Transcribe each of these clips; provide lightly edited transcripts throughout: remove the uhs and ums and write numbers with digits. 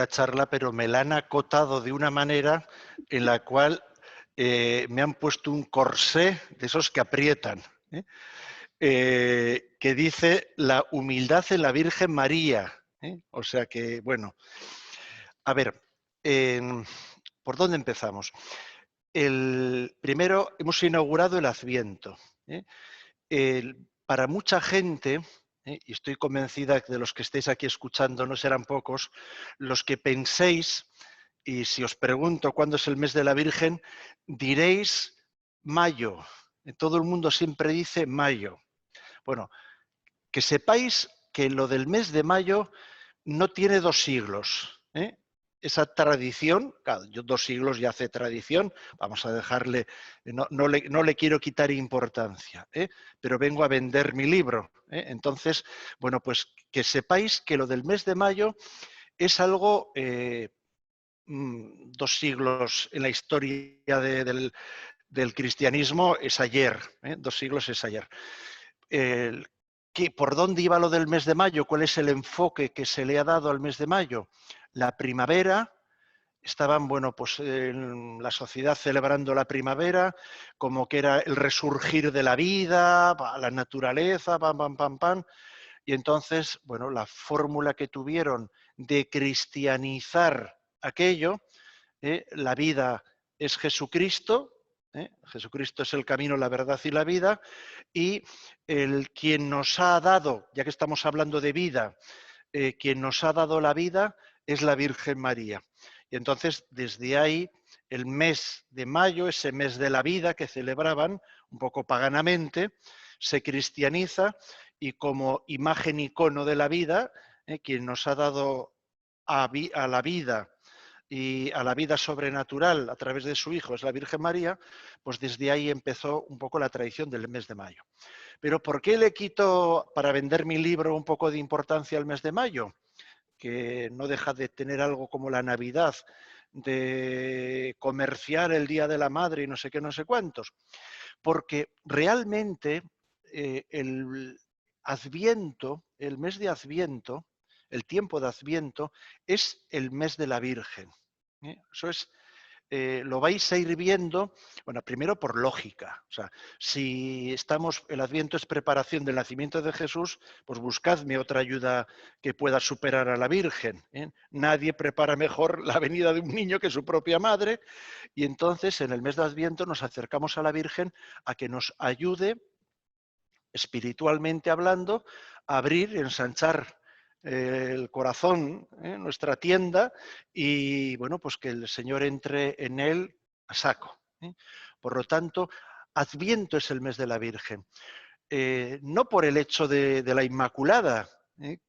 charla, pero me la han acotado de una manera en la cual me han puesto un corsé de esos que aprietan, que dice la humildad en la Virgen María. O sea que, bueno, a ver, ¿por dónde empezamos? Primero hemos inaugurado el Adviento. Para mucha gente, y estoy convencida que de los que estéis aquí escuchando no serán pocos, los que penséis, y si os pregunto cuándo es el mes de la Virgen, diréis mayo. Todo el mundo siempre dice mayo. Bueno, que sepáis que lo del mes de mayo no tiene 2 siglos. Esa tradición, claro, 2 siglos ya hace tradición, vamos a dejarle, no le quiero quitar importancia, pero vengo a vender mi libro. Entonces, bueno, pues que sepáis que lo del mes de mayo es algo, 2 siglos en la historia del cristianismo es ayer, 2 siglos es ayer. ¿Por dónde iba lo del mes de mayo? ¿Cuál es el enfoque que se le ha dado al mes de mayo? La primavera, estaban, bueno, pues en la sociedad celebrando la primavera, como que era el resurgir de la vida, la naturaleza, pam, pam, pam, pam. Y entonces, bueno, la fórmula que tuvieron de cristianizar aquello, la vida es Jesucristo, Jesucristo es el camino, la verdad y la vida, y quien nos ha dado, ya que estamos hablando de vida, quien nos ha dado la vida es la Virgen María. Y entonces, desde ahí, el mes de mayo, ese mes de la vida que celebraban, un poco paganamente, se cristianiza y como imagen icono de la vida, quien nos ha dado a la vida y a la vida sobrenatural a través de su Hijo, es la Virgen María, pues desde ahí empezó un poco la tradición del mes de mayo. Pero ¿por qué le quito, para vender mi libro, un poco de importancia al mes de mayo? Que no deja de tener algo como la Navidad, de comerciar el Día de la Madre y no sé qué, no sé cuántos. Porque realmente el Adviento, el mes de Adviento, el tiempo de Adviento, es el mes de la Virgen. Eso es, lo vais a ir viendo, bueno, primero por lógica. O sea, si el Adviento es preparación del nacimiento de Jesús, pues buscadme otra ayuda que pueda superar a la Virgen. Nadie prepara mejor la venida de un niño que su propia madre, y entonces en el mes de Adviento nos acercamos a la Virgen a que nos ayude, espiritualmente hablando, a abrir, ensanchar el corazón, nuestra tienda, y bueno, pues que el Señor entre en él a saco. Por lo tanto, Adviento es el mes de la Virgen. No por el hecho de la Inmaculada,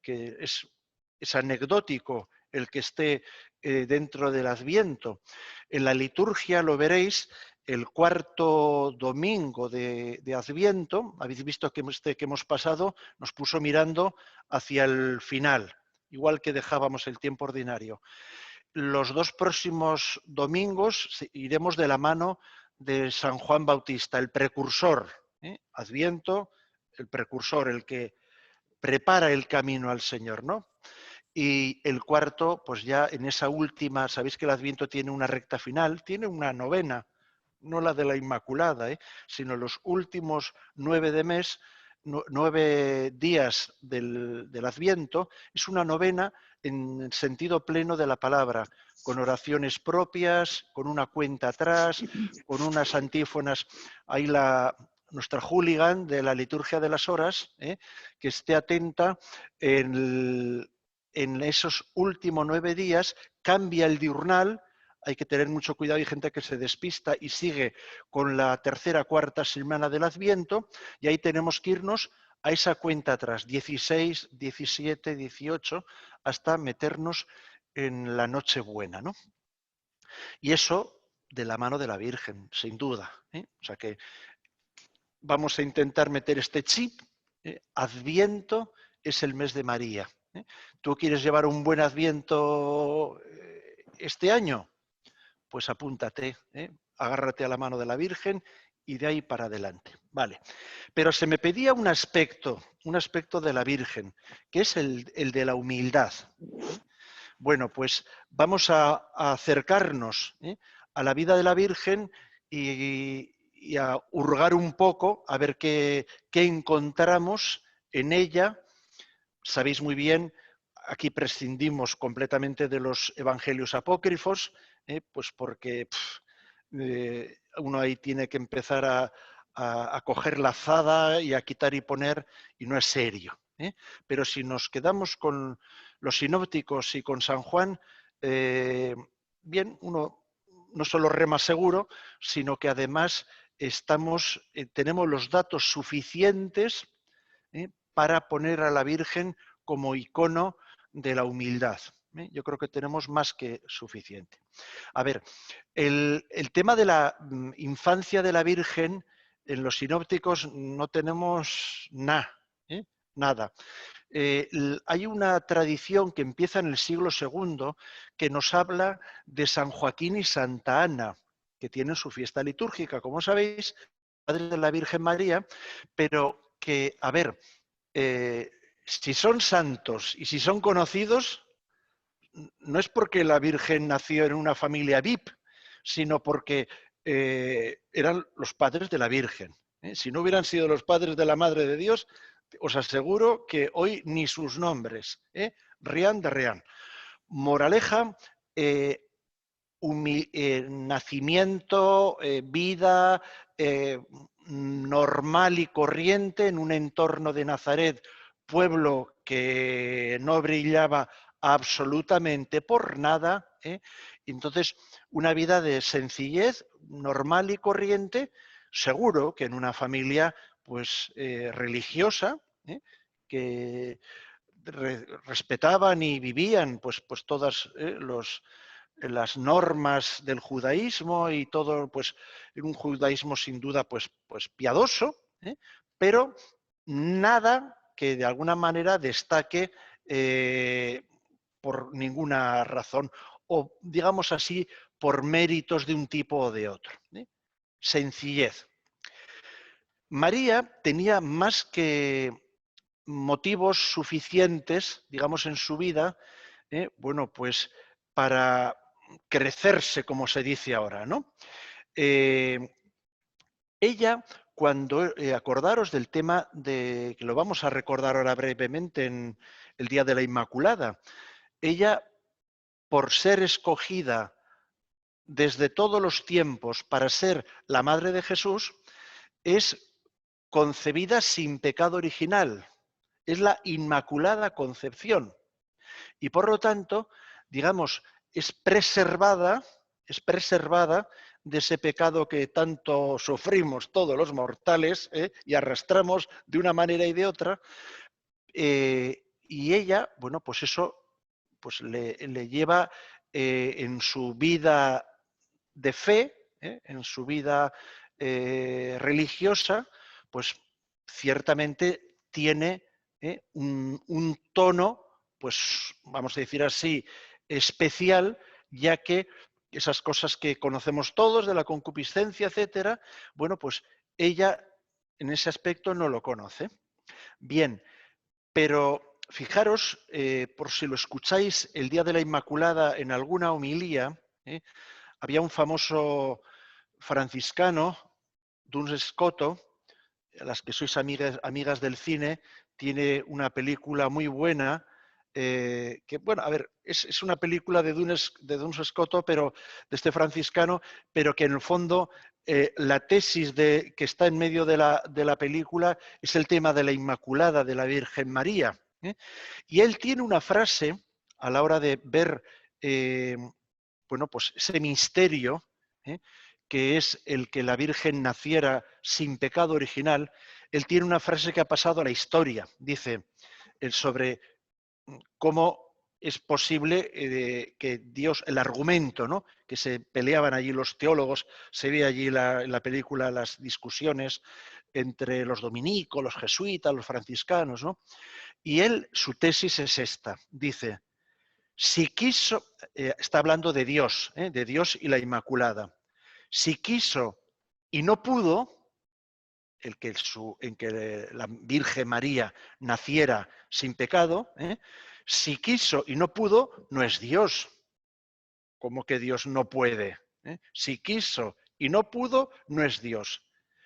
que es anecdótico el que esté dentro del Adviento. En la liturgia lo veréis, el cuarto domingo de Adviento, habéis visto que que hemos pasado, nos puso mirando hacia el final, igual que dejábamos el tiempo ordinario. Los 2 próximos domingos iremos de la mano de San Juan Bautista, el precursor, Adviento, el precursor, el que prepara el camino al Señor, ¿no? Y el cuarto, pues ya en esa última, sabéis que el Adviento tiene una recta final, tiene una novena, no la de la Inmaculada, sino los últimos 9 de mes, 9 días del Adviento, es una novena en sentido pleno de la palabra, con oraciones propias, con una cuenta atrás, con unas antífonas. Ahí nuestra hooligan de la liturgia de las horas, que esté atenta en esos últimos 9 días, cambia el diurnal. Hay que tener mucho cuidado, hay gente que se despista y sigue con la tercera, cuarta semana del Adviento, y ahí tenemos que irnos a esa cuenta atrás, 16, 17, 18, hasta meternos en la Nochebuena, ¿no? Y eso de la mano de la Virgen, sin duda. O sea que vamos a intentar meter este chip. Adviento es el mes de María. ¿Tú quieres llevar un buen Adviento este año? Pues apúntate, agárrate a la mano de la Virgen y de ahí para adelante. Vale. Pero se me pedía un aspecto de la Virgen, que es el de la humildad. Bueno, pues vamos a acercarnos a la vida de la Virgen y a hurgar un poco, a ver qué encontramos en ella. Sabéis muy bien, aquí prescindimos completamente de los evangelios apócrifos, pues porque uno ahí tiene que empezar a coger la azada y a quitar y poner, y no es serio. Pero si nos quedamos con los sinópticos y con San Juan, bien, uno no solo rema seguro, sino que además tenemos los datos suficientes para poner a la Virgen como icono de la humildad. Yo creo que tenemos más que suficiente. A ver, el tema de la infancia de la Virgen, en los sinópticos no tenemos nada. Hay una tradición que empieza en el siglo II que nos habla de San Joaquín y Santa Ana, que tienen su fiesta litúrgica, como sabéis, padres de la Virgen María, pero que, a ver, si son santos y si son conocidos, no es porque la Virgen nació en una familia VIP, sino porque eran los padres de la Virgen. Si no hubieran sido los padres de la Madre de Dios, os aseguro que hoy ni sus nombres. Rian de Rian. Moraleja, nacimiento, vida normal y corriente en un entorno de Nazaret, pueblo que no brillaba absolutamente por nada. Entonces, una vida de sencillez normal y corriente, seguro que en una familia pues religiosa, que respetaban y vivían pues todas las normas del judaísmo y todo, pues un judaísmo sin duda pues piadoso, pero nada que de alguna manera destaque por ninguna razón, o digamos así, por méritos de un tipo o de otro. Sencillez. María tenía más que motivos suficientes, digamos, en su vida, bueno, pues para crecerse, como se dice ahora, ¿no? Ella, cuando acordaros del tema de, que lo vamos a recordar ahora brevemente en el Día de la Inmaculada, ella, por ser escogida desde todos los tiempos para ser la Madre de Jesús, es concebida sin pecado original. Es la Inmaculada Concepción. Y por lo tanto, digamos, es preservada de ese pecado que tanto sufrimos todos los mortales y arrastramos de una manera y de otra. Y ella, bueno, pues eso pues le lleva en su vida de fe, en su vida religiosa, pues ciertamente tiene un tono, pues vamos a decir así, especial, ya que esas cosas que conocemos todos de la concupiscencia, etcétera, bueno, pues ella en ese aspecto no lo conoce. Bien, pero fijaros, por si lo escucháis el día de la Inmaculada en alguna homilía, había un famoso franciscano, Duns Scoto, a las que sois amigas del cine, tiene una película muy buena, que, bueno, a ver, es una película de Duns Scoto, pero de este franciscano, pero que en el fondo la tesis que está en medio de la película es el tema de la Inmaculada, de la Virgen María. Y él tiene una frase a la hora de ver, bueno, pues ese misterio, que es el que la Virgen naciera sin pecado original. Él tiene una frase que ha pasado a la historia. Dice sobre cómo es posible que Dios, el argumento, ¿no?, que se peleaban allí los teólogos, se ve allí en la película las discusiones entre los dominicos, los jesuitas, los franciscanos, ¿no? Y él, su tesis es esta, dice, si quiso, está hablando de Dios y la Inmaculada, si quiso y no pudo, en que la Virgen María naciera sin pecado, Si quiso y no pudo, no es Dios. ¿Cómo que Dios no puede? Si quiso y no pudo, no es Dios.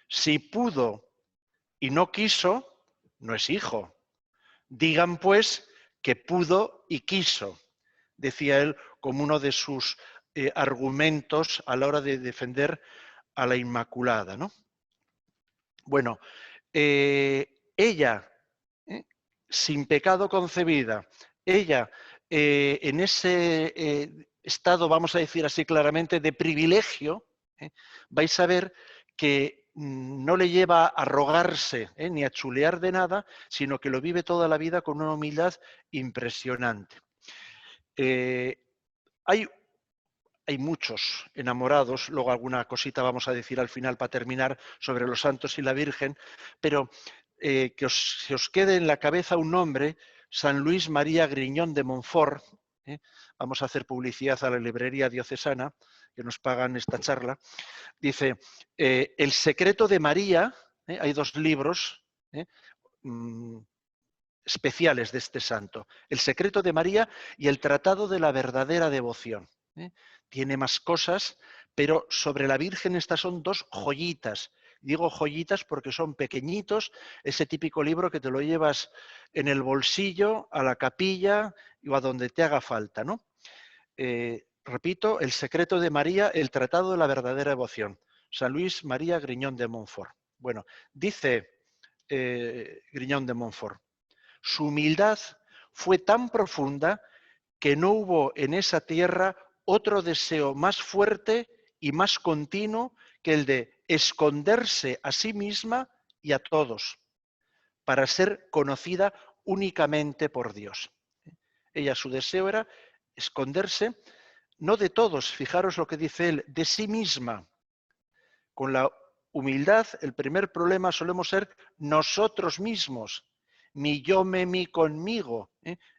Si pudo y no quiso, no es hijo. Digan pues que pudo y quiso, decía él como uno de sus argumentos a la hora de defender a la Inmaculada, ¿no? Bueno, ella, sin pecado concebida, ella en ese estado, vamos a decir así claramente, de privilegio, vais a ver que no le lleva a rogarse ni a chulear de nada, sino que lo vive toda la vida con una humildad impresionante. Hay muchos enamorados, luego alguna cosita vamos a decir al final para terminar sobre los santos y la Virgen, pero que se os quede en la cabeza un nombre, San Luis María Griñón de Montfort. Vamos a hacer publicidad a la librería diocesana, que nos pagan esta charla. Dice, El secreto de María, hay 2 libros especiales de este santo, El secreto de María y El tratado de la verdadera devoción. Tiene más cosas, pero sobre la Virgen estas son 2 joyitas. Digo joyitas porque son pequeñitos, ese típico libro que te lo llevas en el bolsillo, a la capilla o a donde te haga falta, ¿no? Repito, El secreto de María, El tratado de la verdadera devoción. San Luis María Griñón de Montfort. Bueno, dice Griñón de Montfort, su humildad fue tan profunda que no hubo en esa tierra otro deseo más fuerte y más continuo que el de esconderse a sí misma y a todos, para ser conocida únicamente por Dios. Ella, su deseo era esconderse, no de todos, fijaros lo que dice él, de sí misma. Con la humildad, el primer problema solemos ser nosotros mismos. Mi yo, mi conmigo.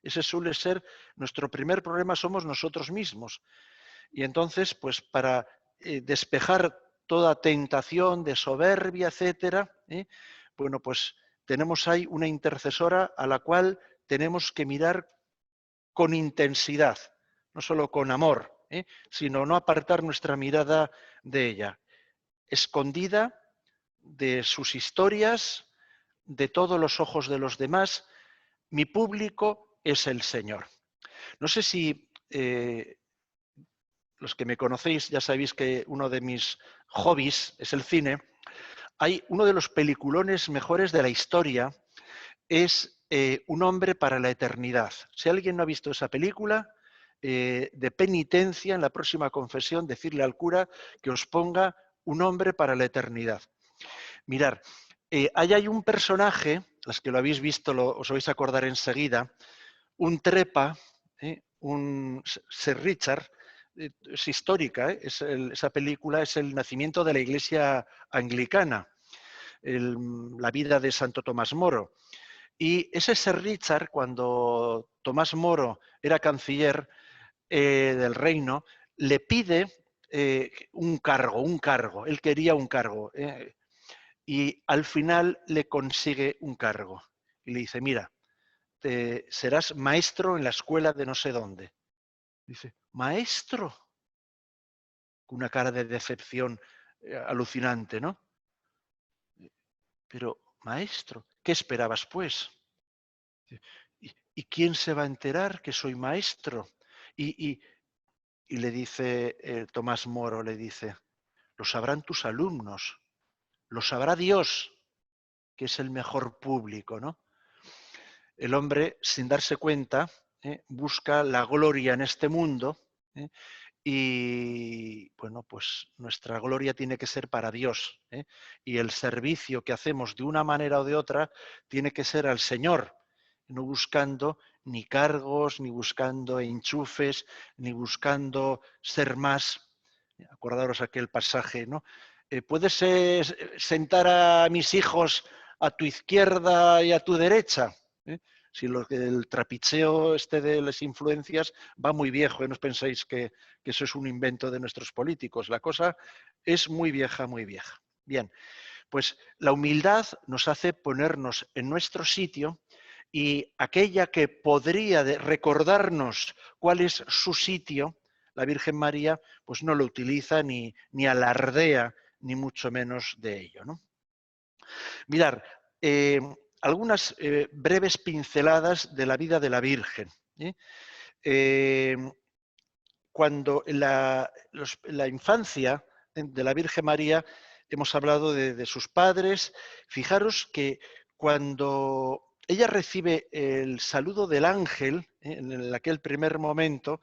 Ese suele ser nuestro primer problema, somos nosotros mismos. Y entonces, pues para despejar toda tentación de soberbia, etcétera, bueno, pues tenemos ahí una intercesora a la cual tenemos que mirar con intensidad, no solo con amor, sino no apartar nuestra mirada de ella, escondida de sus historias, de todos los ojos de los demás. Mi público es el Señor. No sé si los que me conocéis ya sabéis que uno de mis hobbies es el cine. Hay uno de los peliculones mejores de la historia, es Un hombre para la eternidad. Si alguien no ha visto esa película, de penitencia en la próxima confesión, decirle al cura que os ponga Un hombre para la eternidad. Mirar, ahí hay un personaje, los que lo habéis visto os vais a acordar enseguida, un trepa, un Sir Richard, es histórica, esa película es el nacimiento de la Iglesia anglicana, la vida de Santo Tomás Moro. Y ese Sir Richard, cuando Tomás Moro era canciller del reino, le pide un cargo, él quería un cargo. Y al final le consigue un cargo. Y le dice, mira, serás maestro en la escuela de no sé dónde. Dice, ¿maestro? Con una cara de decepción alucinante, ¿no? Pero, maestro, ¿qué esperabas pues? ¿Y quién se va a enterar que soy maestro? Y le dice Tomás Moro, le dice, lo sabrán tus alumnos, lo sabrá Dios, que es el mejor público, ¿no? El hombre, sin darse cuenta, busca la gloria en este mundo, y bueno, pues nuestra gloria tiene que ser para Dios, y el servicio que hacemos de una manera o de otra tiene que ser al Señor, no buscando ni cargos, ni buscando enchufes, ni buscando ser más. Acordaros aquel pasaje, ¿no? ¿Puedes sentar a mis hijos a tu izquierda y a tu derecha? Si el trapicheo de las influencias va muy viejo, no os penséis que eso es un invento de nuestros políticos. La cosa es muy vieja, muy vieja. Bien, pues la humildad nos hace ponernos en nuestro sitio y aquella que podría recordarnos cuál es su sitio, la Virgen María, pues no lo utiliza ni alardea, ni mucho menos de ello, ¿no? Mirar, algunas breves pinceladas de la vida de la Virgen, ¿eh? Eh, Cuando en la infancia de la Virgen María hemos hablado de sus padres, fijaros que cuando ella recibe el saludo del ángel, en aquel primer momento,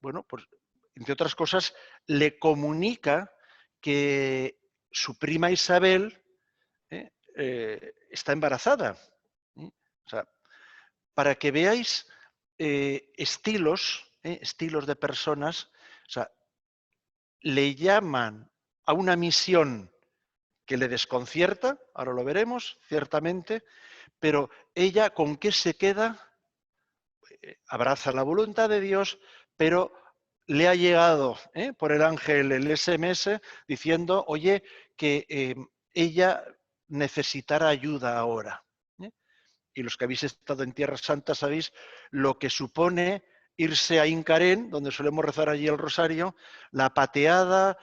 bueno, pues entre otras cosas, le comunica que su prima Isabel está embarazada. O sea, para que veáis estilos de personas, o sea, le llaman a una misión que le desconcierta, ahora lo veremos, ciertamente, pero ella con qué se queda, abraza la voluntad de Dios, pero le ha llegado por el ángel el SMS diciendo, oye, que ella necesitará ayuda ahora. Y los que habéis estado en Tierra Santa sabéis lo que supone irse a Incarén, donde solemos rezar allí el rosario, la pateada,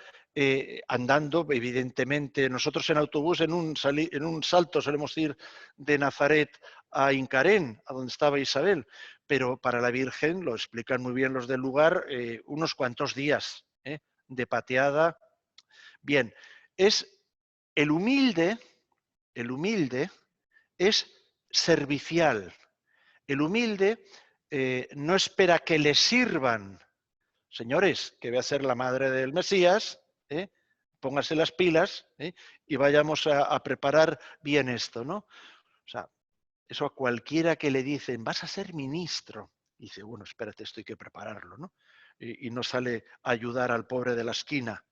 andando, evidentemente, nosotros en autobús, en un salto solemos ir de Nazaret a Incarén, a donde estaba Isabel, pero para la Virgen, lo explican muy bien los del lugar, unos cuantos días de pateada. Bien, es el humilde es servicial. El humilde no espera que le sirvan. Señores, que voy a ser la madre del Mesías, póngase las pilas y vayamos a preparar bien esto, ¿no? O sea, eso a cualquiera que le dicen, vas a ser ministro, dice, bueno, espérate, esto hay que prepararlo, ¿no? Y no sale a ayudar al pobre de la esquina,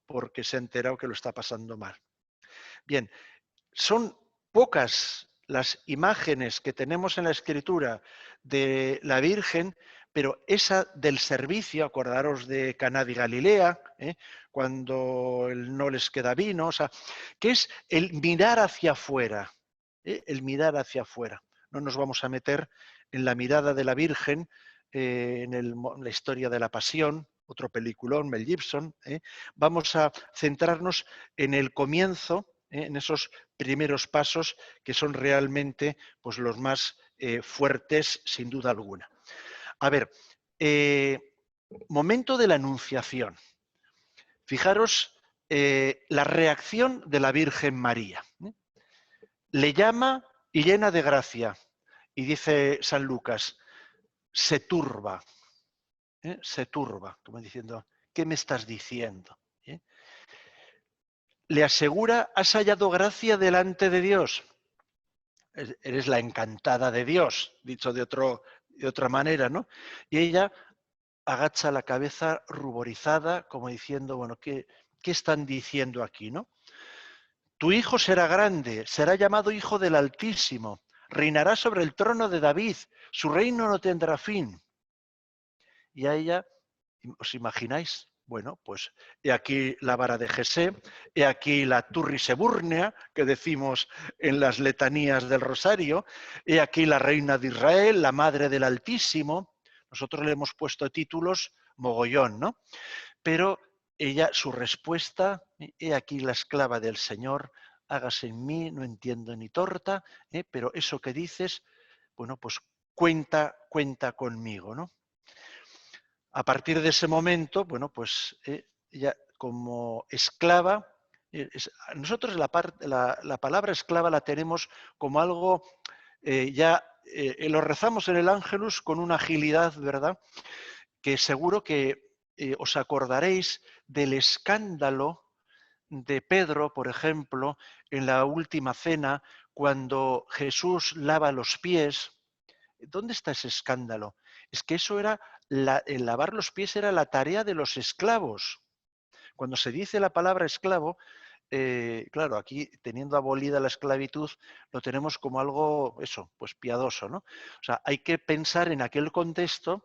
porque se ha enterado que lo está pasando mal. Bien, son pocas las imágenes que tenemos en la Escritura de la Virgen, pero esa del servicio, acordaros de Caná de Galilea, cuando no les queda vino, o sea, que es el mirar hacia afuera, el mirar hacia afuera. No nos vamos a meter en la mirada de la Virgen, en la historia de la Pasión, otro peliculón, Mel Gibson. Vamos a centrarnos en el comienzo, en esos primeros pasos que son realmente pues, los más fuertes, sin duda alguna. A ver, momento de la Anunciación. Fijaros la reacción de la Virgen María. Le llama y llena de gracia. Y dice San Lucas, se turba, como diciendo, ¿qué me estás diciendo? Le asegura, has hallado gracia delante de Dios. Eres la encantada de Dios, dicho de otra manera, ¿no? Y ella agacha la cabeza ruborizada, como diciendo, bueno, ¿qué están diciendo aquí, no? Tu hijo será grande, será llamado Hijo del Altísimo, reinará sobre el trono de David, su reino no tendrá fin. Y a ella, ¿os imagináis? Bueno, pues he aquí la vara de Jesé, he aquí la turris ebúrnea, que decimos en las letanías del Rosario, he aquí la reina de Israel, la madre del Altísimo. Nosotros le hemos puesto títulos mogollón, ¿no? Pero ella, su respuesta, he aquí la esclava del Señor, hágase en mí, no entiendo ni torta, pero eso que dices, bueno, pues cuenta conmigo, ¿no? A partir de ese momento, bueno, pues ella como esclava, nosotros la palabra esclava la tenemos como algo lo rezamos en el Ángelus con una agilidad, ¿verdad? Que seguro que os acordaréis del escándalo de Pedro, por ejemplo, en la última cena, cuando Jesús lava los pies. ¿Dónde está ese escándalo? Es que eso era, el lavar los pies era la tarea de los esclavos. Cuando se dice la palabra esclavo, claro, aquí teniendo abolida la esclavitud, lo tenemos como algo, eso, pues piadoso, ¿no? O sea, hay que pensar en aquel contexto,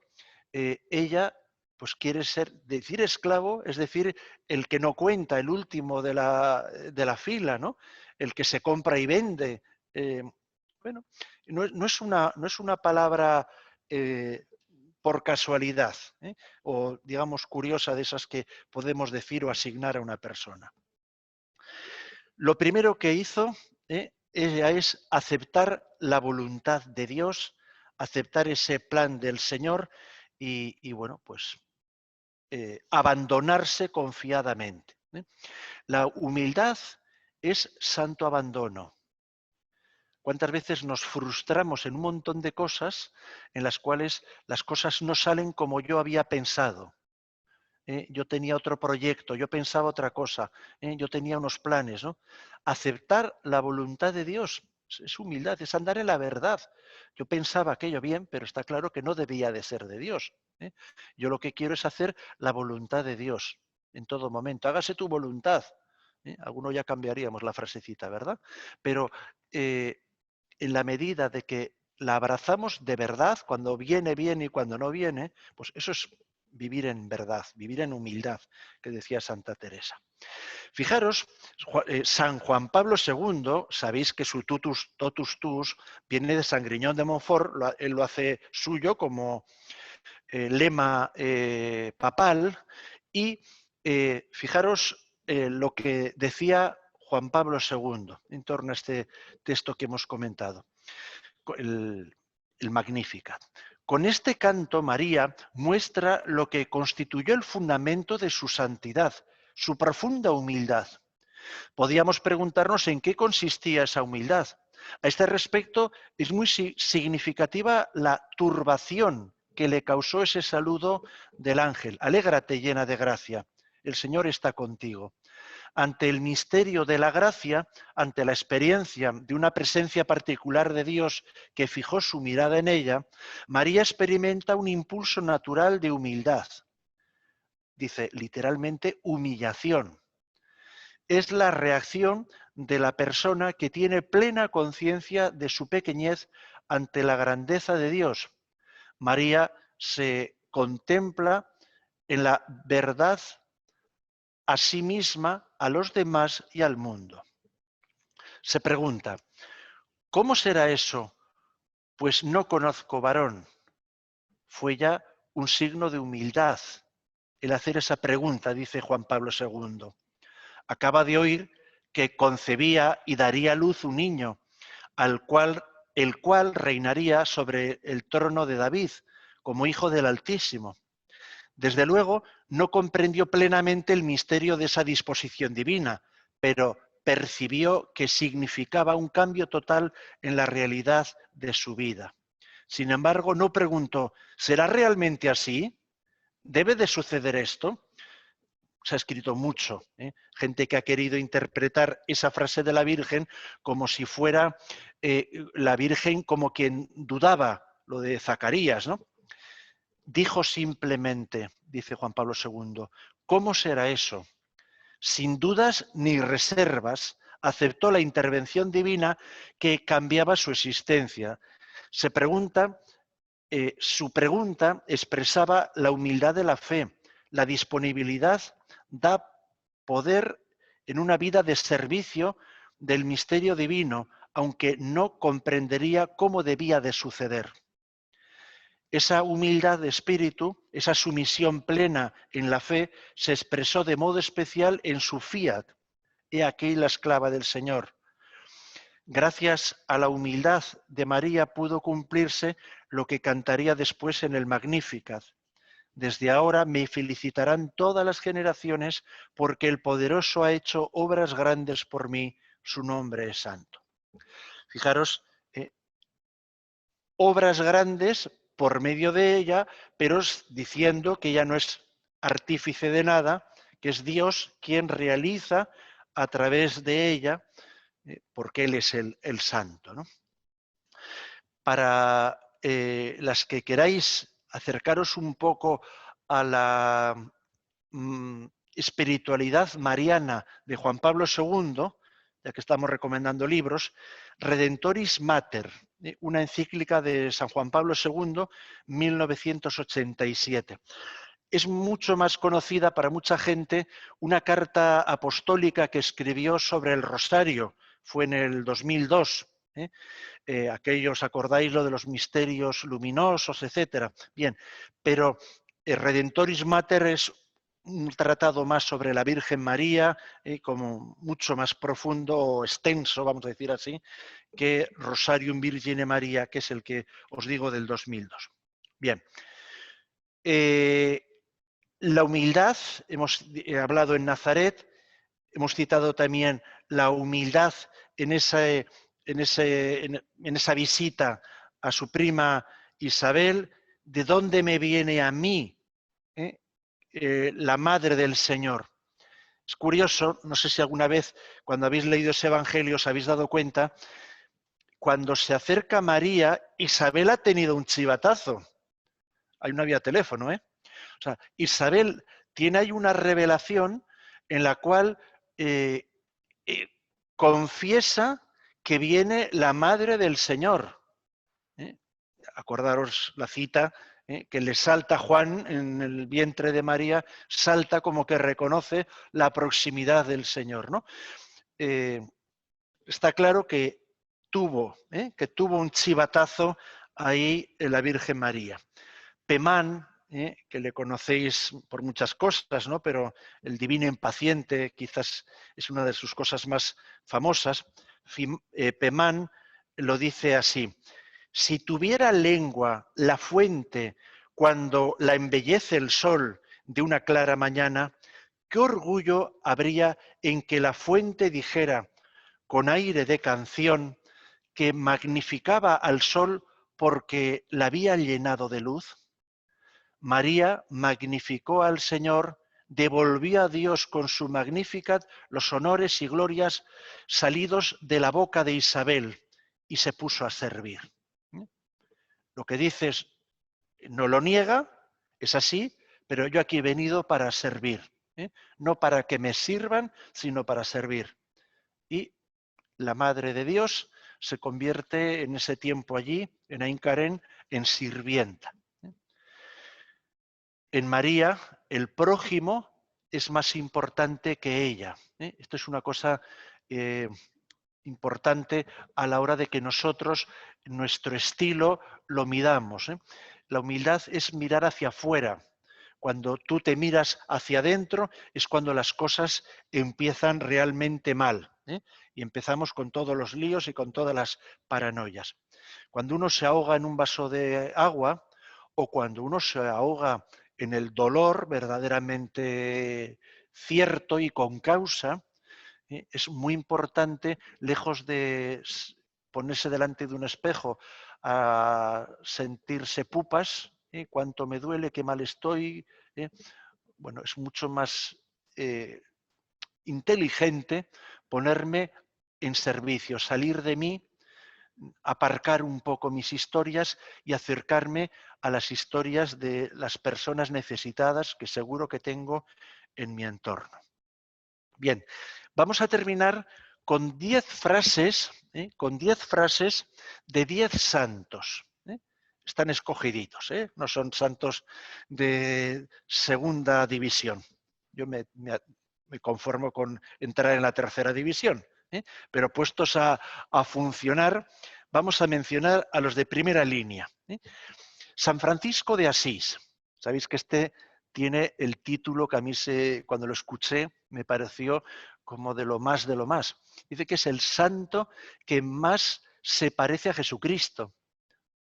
ella pues quiere decir esclavo, es decir, el que no cuenta, el último de la fila, ¿no? El que se compra y vende. Bueno, no es una palabra por casualidad, o digamos curiosa de esas que podemos decir o asignar a una persona. Lo primero que hizo ella es aceptar la voluntad de Dios, aceptar ese plan del Señor y bueno, pues abandonarse confiadamente. La humildad es santo abandono. ¿Cuántas veces nos frustramos en un montón de cosas en las cuales las cosas no salen como yo había pensado? Yo tenía otro proyecto, yo pensaba otra cosa, yo tenía unos planes, ¿no? Aceptar la voluntad de Dios es humildad, es andar en la verdad. Yo pensaba aquello bien, pero está claro que no debía de ser de Dios. Yo lo que quiero es hacer la voluntad de Dios en todo momento. Hágase tu voluntad. Alguno ya cambiaríamos la frasecita, ¿verdad? Pero en la medida de que la abrazamos de verdad, cuando viene bien y cuando no viene, pues eso es vivir en verdad, vivir en humildad, que decía Santa Teresa. Fijaros, San Juan Pablo II, sabéis que su totus tuus viene de San Griñón de Montfort, él lo hace suyo como lema papal, y fijaros lo que decía Juan Pablo II en torno a este texto que hemos comentado, el Magnificat. Con este canto, María muestra lo que constituyó el fundamento de su santidad, su profunda humildad. Podíamos preguntarnos en qué consistía esa humildad. A este respecto, es muy significativa la turbación que le causó ese saludo del ángel. Alégrate, llena de gracia, el Señor está contigo. Ante el misterio de la gracia, ante la experiencia de una presencia particular de Dios que fijó su mirada en ella, María experimenta un impulso natural de humildad. Dice literalmente humillación. Es la reacción de la persona que tiene plena conciencia de su pequeñez ante la grandeza de Dios. María se contempla en la verdad a sí misma, a los demás y al mundo. Se pregunta, ¿cómo será eso? Pues no conozco varón. Fue ya un signo de humildad el hacer esa pregunta, dice Juan Pablo II. Acaba de oír que concebía y daría a luz un niño, el cual reinaría sobre el trono de David, como hijo del Altísimo. Desde luego, no comprendió plenamente el misterio de esa disposición divina, pero percibió que significaba un cambio total en la realidad de su vida. Sin embargo, no preguntó, ¿será realmente así? ¿Debe de suceder esto? Se ha escrito mucho, gente que ha querido interpretar esa frase de la Virgen como si fuera la Virgen como quien dudaba, lo de Zacarías, ¿no? Dijo simplemente, dice Juan Pablo II, ¿cómo será eso? Sin dudas ni reservas, aceptó la intervención divina que cambiaba su existencia. Se pregunta, su pregunta expresaba la humildad de la fe, la disponibilidad da poder en una vida de servicio del misterio divino, aunque no comprendería cómo debía de suceder. Esa humildad de espíritu, esa sumisión plena en la fe, se expresó de modo especial en su fiat. He aquí la esclava del Señor. Gracias a la humildad de María pudo cumplirse lo que cantaría después en el Magnificat. Desde ahora me felicitarán todas las generaciones porque el Poderoso ha hecho obras grandes por mí, su nombre es santo. Fijaros, obras grandes por medio de ella, pero diciendo que ella no es artífice de nada, que es Dios quien realiza a través de ella, porque Él es el santo, ¿no? Para las que queráis acercaros un poco a la espiritualidad mariana de Juan Pablo II, ya que estamos recomendando libros, Redentoris Mater, una encíclica de San Juan Pablo II, 1987. Es mucho más conocida para mucha gente una carta apostólica que escribió sobre el rosario, fue en el 2002. aquellos, acordáis lo de los misterios luminosos, etcétera. Bien, pero Redentoris Mater es un tratado más sobre la Virgen María, como mucho más profundo o extenso, vamos a decir así, que Rosarium Virgine Maria, que es el que os digo del 2002. Bien. La humildad, hemos hablado en Nazaret, hemos citado también la humildad en esa visita a su prima Isabel. ¿De dónde me viene a mí la madre del Señor? Es curioso, no sé si alguna vez cuando habéis leído ese evangelio os habéis dado cuenta, cuando se acerca María, Isabel ha tenido un chivatazo. Ahí no había teléfono, ¿eh? O sea, Isabel tiene ahí una revelación en la cual confiesa que viene la madre del Señor. Acordaros la cita, que le salta Juan en el vientre de María, salta como que reconoce la proximidad del Señor, ¿no? Está claro que tuvo un chivatazo ahí en la Virgen María. Pemán, que le conocéis por muchas cosas, ¿no? Pero el divino impaciente quizás es una de sus cosas más famosas. Pemán lo dice así: si tuviera lengua la fuente cuando la embellece el sol de una clara mañana, ¿qué orgullo habría en que la fuente dijera con aire de canción que magnificaba al sol porque la había llenado de luz? María magnificó al Señor, devolvió a Dios con su Magnificat los honores y glorias salidos de la boca de Isabel y se puso a servir. Lo que dices no lo niega, es así, pero yo aquí he venido para servir, no para que me sirvan, sino para servir. Y la Madre de Dios se convierte en ese tiempo allí, en Ain Carén, en sirvienta. En María, el prójimo es más importante que ella. Esto es una cosa importante a la hora de que nosotros, nuestro estilo, lo midamos. La humildad es mirar hacia afuera. Cuando tú te miras hacia adentro es cuando las cosas empiezan realmente mal. Y empezamos con todos los líos y con todas las paranoias. Cuando uno se ahoga en un vaso de agua o cuando uno se ahoga en el dolor verdaderamente cierto y con causa, es muy importante, lejos de ponerse delante de un espejo a sentirse pupas, cuánto me duele, qué mal estoy. Bueno, es mucho más inteligente ponerme en servicio, salir de mí, aparcar un poco mis historias y acercarme a las historias de las personas necesitadas que seguro que tengo en mi entorno. Bien, vamos a terminar con 10 frases, de 10 santos. Están escogiditos, no son santos de segunda división. Yo me conformo con entrar en la tercera división, pero puestos a funcionar, vamos a mencionar a los de primera línea. San Francisco de Asís. Sabéis que este tiene el título que a mí cuando lo escuché me pareció como de lo más de lo más. Dice que es el santo que más se parece a Jesucristo.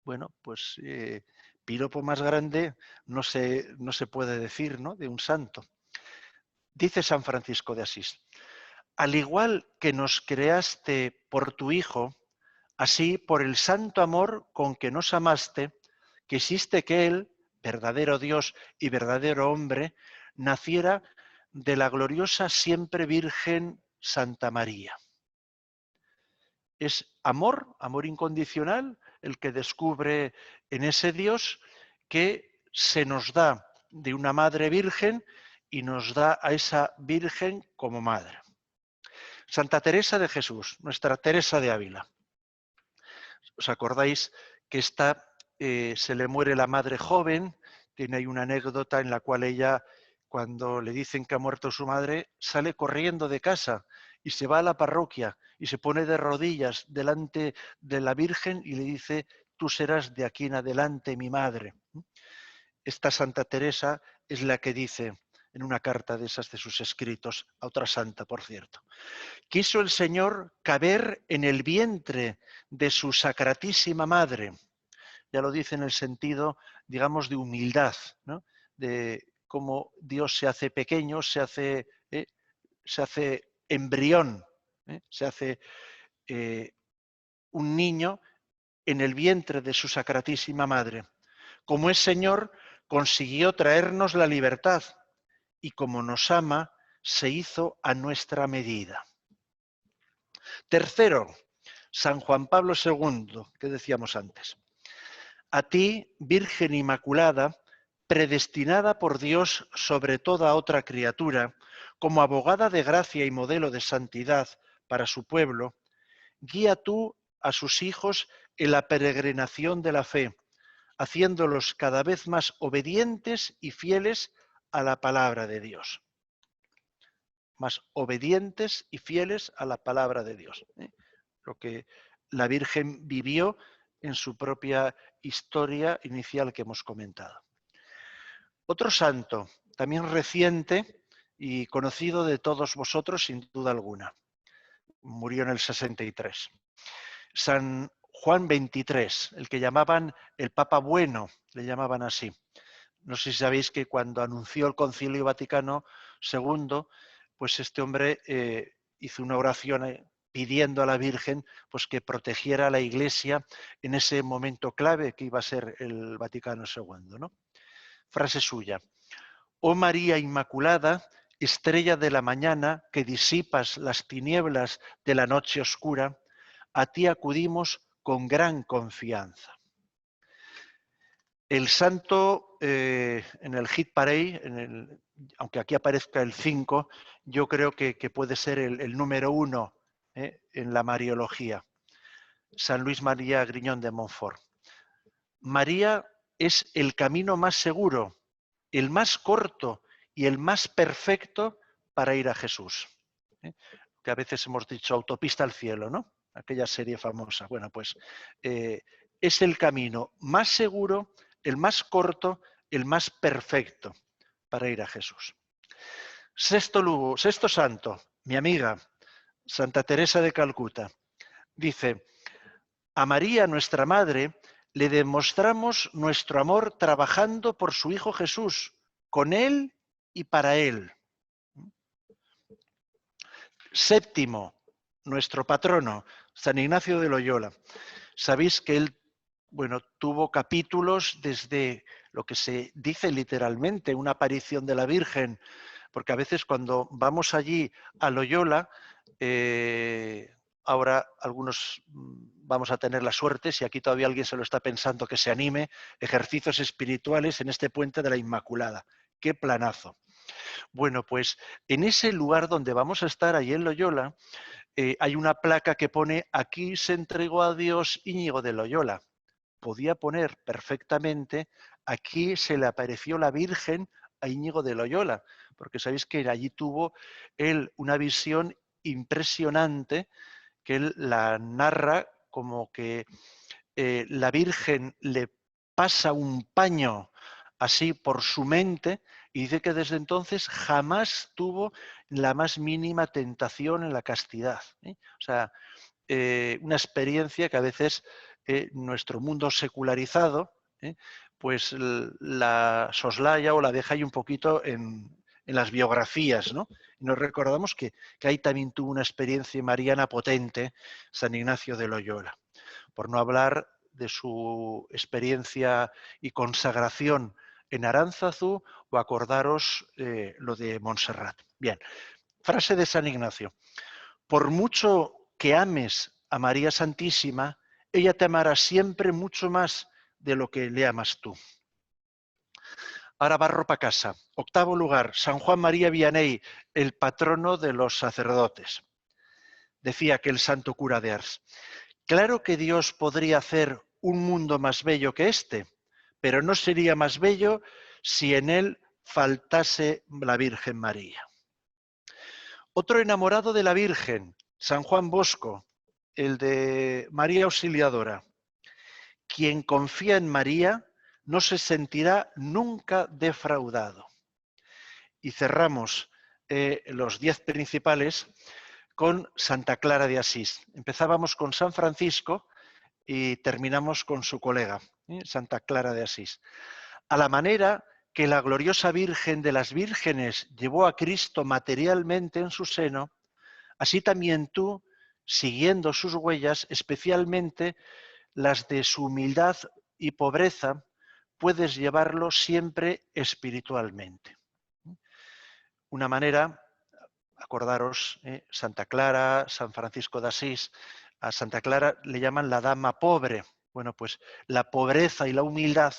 Bueno, pues piropo más grande no se puede decir, ¿no?, de un santo. Dice San Francisco de Asís: al igual que nos creaste por tu Hijo, así por el santo amor con que nos amaste, quisiste que Él, verdadero Dios y verdadero hombre, naciera de la gloriosa siempre Virgen Santa María. Es amor, amor incondicional, el que descubre en ese Dios que se nos da de una madre virgen y nos da a esa virgen como madre. Santa Teresa de Jesús, nuestra Teresa de Ávila. ¿Os acordáis que se le muere la madre joven? Tiene ahí una anécdota en la cual ella, cuando le dicen que ha muerto su madre, sale corriendo de casa y se va a la parroquia y se pone de rodillas delante de la Virgen y le dice: tú serás de aquí en adelante mi madre. Esta Santa Teresa es la que dice en una carta de esas de sus escritos, a otra santa, por cierto: quiso el Señor caber en el vientre de su sacratísima madre. Ya lo dice en el sentido, digamos, de humildad, ¿no? De cómo Dios se hace pequeño, se hace embrión, se hace un niño en el vientre de su sacratísima madre. Como es Señor, consiguió traernos la libertad y como nos ama, se hizo a nuestra medida. Tercero, San Juan Pablo II, que decíamos antes. A ti, Virgen Inmaculada, predestinada por Dios sobre toda otra criatura, como abogada de gracia y modelo de santidad para su pueblo, guía tú a sus hijos en la peregrinación de la fe, haciéndolos cada vez más obedientes y fieles a la palabra de Dios. Más obedientes y fieles a la palabra de Dios. Lo que la Virgen vivió en su propia historia inicial que hemos comentado. Otro santo, también reciente y conocido de todos vosotros sin duda alguna. Murió en el 63. San Juan XXIII, el que llamaban el Papa Bueno, le llamaban así. No sé si sabéis que cuando anunció el Concilio Vaticano II, pues este hombre hizo una oración pidiendo a la Virgen pues, que protegiera a la Iglesia en ese momento clave que iba a ser el Vaticano II, ¿no? Frase suya: oh María Inmaculada, estrella de la mañana que disipas las tinieblas de la noche oscura, a ti acudimos con gran confianza. El santo en el hit parade, aunque aquí aparezca el 5, yo creo que puede ser el número 1 en la Mariología. San Luis María Griñón de Montfort. María es el camino más seguro, el más corto y el más perfecto para ir a Jesús. Que a veces hemos dicho autopista al cielo, ¿no? Aquella serie famosa. Bueno, pues es el camino más seguro, el más corto, el más perfecto para ir a Jesús. Sexto santo, mi amiga, Santa Teresa de Calcuta, dice: a María, nuestra Madre, le demostramos nuestro amor trabajando por su Hijo Jesús, con Él y para Él. Séptimo, nuestro patrono, San Ignacio de Loyola. Sabéis que él, bueno, tuvo capítulos desde lo que se dice literalmente, una aparición de la Virgen, porque a veces cuando vamos allí a Loyola, ahora algunos vamos a tener la suerte, si aquí todavía alguien se lo está pensando, que se anime, ejercicios espirituales en este puente de la Inmaculada. ¡Qué planazo! Bueno, pues en ese lugar donde vamos a estar, ahí en Loyola, hay una placa que pone: aquí se entregó a Dios Íñigo de Loyola. Podía poner perfectamente: aquí se le apareció la Virgen a Íñigo de Loyola, porque sabéis que allí tuvo él una visión impresionante, que él la narra como que la Virgen le pasa un paño así por su mente y dice que desde entonces jamás tuvo la más mínima tentación en la castidad. O sea, una experiencia que a veces nuestro mundo secularizado pues la soslaya o la deja ahí un poquito en las biografías, ¿no? Y nos recordamos que ahí también tuvo una experiencia mariana potente San Ignacio de Loyola. Por no hablar de su experiencia y consagración en Aránzazu, o acordaros lo de Montserrat. Bien, frase de San Ignacio: por mucho que ames a María Santísima, ella te amará siempre mucho más de lo que le amas tú. Ahora barro para casa. Octavo lugar, San Juan María Vianney, el patrono de los sacerdotes. Decía aquel santo cura de Ars: claro que Dios podría hacer un mundo más bello que este, pero no sería más bello si en él faltase la Virgen María. Otro enamorado de la Virgen, San Juan Bosco, el de María Auxiliadora. Quien confía en María no se sentirá nunca defraudado. Y cerramos los 10 principales con Santa Clara de Asís. Empezábamos con San Francisco y terminamos con su colega, Santa Clara de Asís. A la manera que la gloriosa Virgen de las Vírgenes llevó a Cristo materialmente en su seno, así también tú, siguiendo sus huellas, especialmente las de su humildad y pobreza, puedes llevarlo siempre espiritualmente. Una manera, acordaros, Santa Clara, San Francisco de Asís, a Santa Clara le llaman la dama pobre. Bueno, pues la pobreza y la humildad,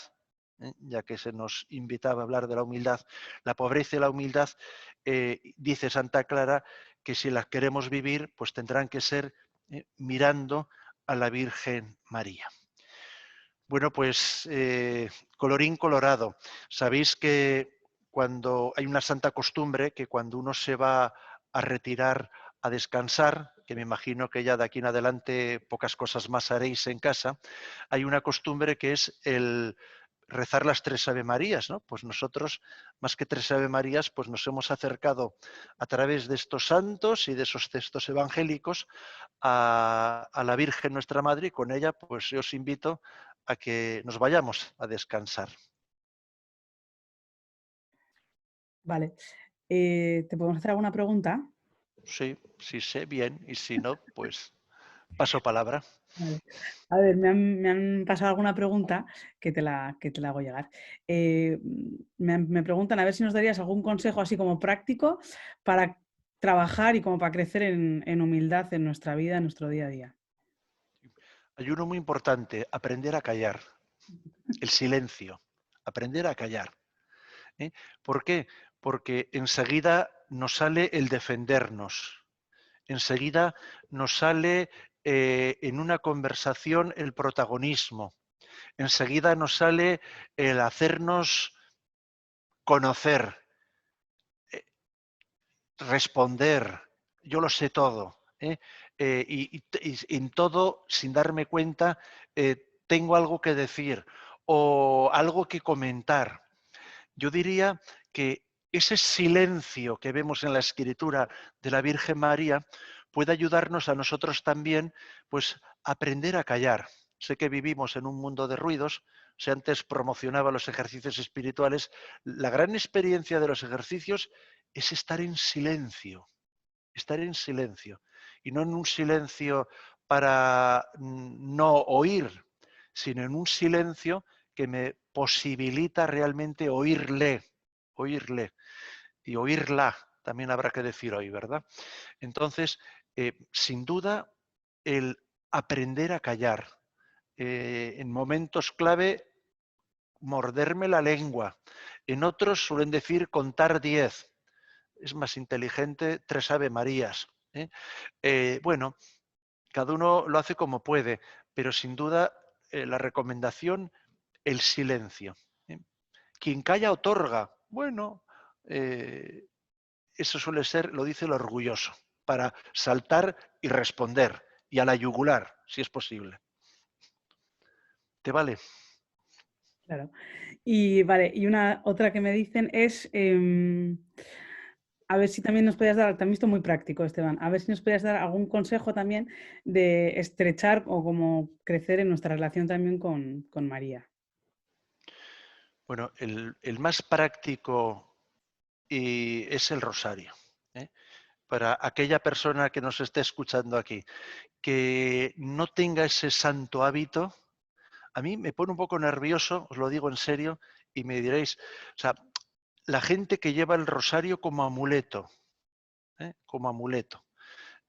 ya que se nos invitaba a hablar de la humildad, la pobreza y la humildad, dice Santa Clara que si las queremos vivir, pues tendrán que ser mirando a la Virgen María. Bueno, pues colorín colorado. Sabéis que cuando hay una santa costumbre, que cuando uno se va a retirar a descansar, que me imagino que ya de aquí en adelante pocas cosas más haréis en casa, hay una costumbre que es el rezar las 3 Ave Marías, ¿no? Pues nosotros, más que 3 Ave Marías, pues nos hemos acercado a través de estos santos y de esos textos evangélicos a la Virgen nuestra Madre, y con ella pues yo os invito a que nos vayamos a descansar. Vale. ¿Te podemos hacer alguna pregunta? Sí, si sé bien, y si no, pues paso palabra. Vale. A ver, me han pasado alguna pregunta que te la hago llegar. Me preguntan a ver si nos darías algún consejo así como práctico para trabajar y como para crecer en humildad en nuestra vida, en nuestro día a día. Hay uno muy importante, aprender a callar, el silencio, aprender a callar. ¿Eh? ¿Por qué? Porque enseguida nos sale el defendernos, enseguida nos sale en una conversación el protagonismo, enseguida nos sale el hacernos conocer, eh, responder, yo lo sé todo. Y en todo, sin darme cuenta, tengo algo que decir o algo que comentar. Yo diría que ese silencio que vemos en la escritura de la Virgen María puede ayudarnos a nosotros también, pues, a aprender a callar. Sé que vivimos en un mundo de ruidos. Si antes promocionaba los ejercicios espirituales, la gran experiencia de los ejercicios es estar en silencio, y no en un silencio para no oír, sino en un silencio que me posibilita realmente oírle y oírla, también habrá que decir hoy, ¿verdad? Entonces, sin duda, el aprender a callar. En momentos clave, morderme la lengua. En otros suelen decir contar 10. Es más inteligente 3 Ave Marías. Bueno, cada uno lo hace como puede, pero sin duda la recomendación, el silencio. ¿Eh? Quien calla otorga. Bueno, eh, eso suele ser, lo dice el orgulloso, para saltar y responder, y a la yugular, si es posible. ¿Te vale? Claro. Y vale, y una otra que me dicen es, a ver si también nos podías dar, también esto muy práctico, Esteban, a ver si nos podías dar algún consejo también de estrechar o como crecer en nuestra relación también con María. Bueno, el más práctico es el rosario. ¿Eh? Para aquella persona que nos esté escuchando aquí, que no tenga ese santo hábito, a mí me pone un poco nervioso, os lo digo en serio, y me diréis, o sea, la gente que lleva el rosario como amuleto, como amuleto.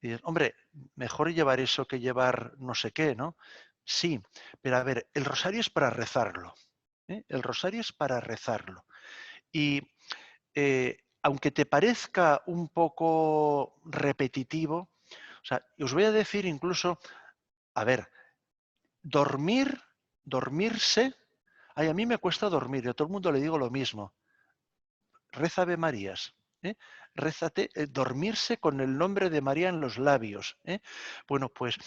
Y dices, hombre, mejor llevar eso que llevar no sé qué, ¿no? Sí, pero a ver, el rosario es para rezarlo. El rosario es para rezarlo. Y aunque te parezca un poco repetitivo, o sea, os voy a decir incluso, a ver, dormirse, ay, a mí me cuesta dormir, y a todo el mundo le digo lo mismo. Reza Ave Marías. ¿eh? Rézate, dormirse con el nombre de María en los labios. Bueno, pues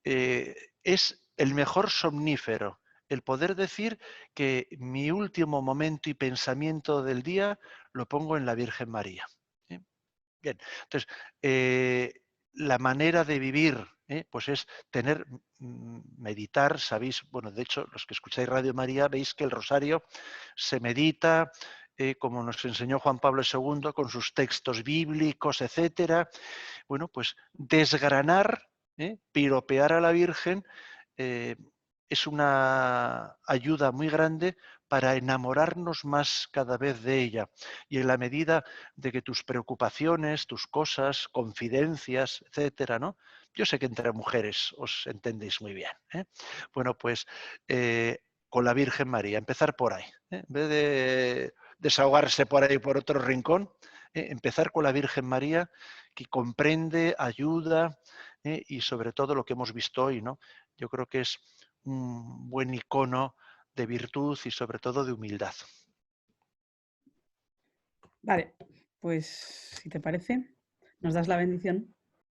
es el mejor somnífero, el poder decir que mi último momento y pensamiento del día lo pongo en la Virgen María. Bien, entonces, la manera de vivir, pues es tener, meditar, sabéis, bueno, de hecho, los que escucháis Radio María, veis que el rosario se medita, como nos enseñó Juan Pablo II, con sus textos bíblicos, etcétera. Bueno, pues desgranar, piropear a la Virgen, eh, es una ayuda muy grande para enamorarnos más cada vez de ella. Y en la medida de que tus preocupaciones, tus cosas, confidencias, etcétera, ¿no? Yo sé que entre mujeres os entendéis muy bien. Bueno, pues con la Virgen María, empezar por ahí. En vez de desahogarse por ahí por otro rincón, empezar con la Virgen María, que comprende, ayuda, y sobre todo lo que hemos visto hoy, ¿no? Yo creo que es un buen icono de virtud y sobre todo de humildad. Vale, pues si te parece, nos das la bendición.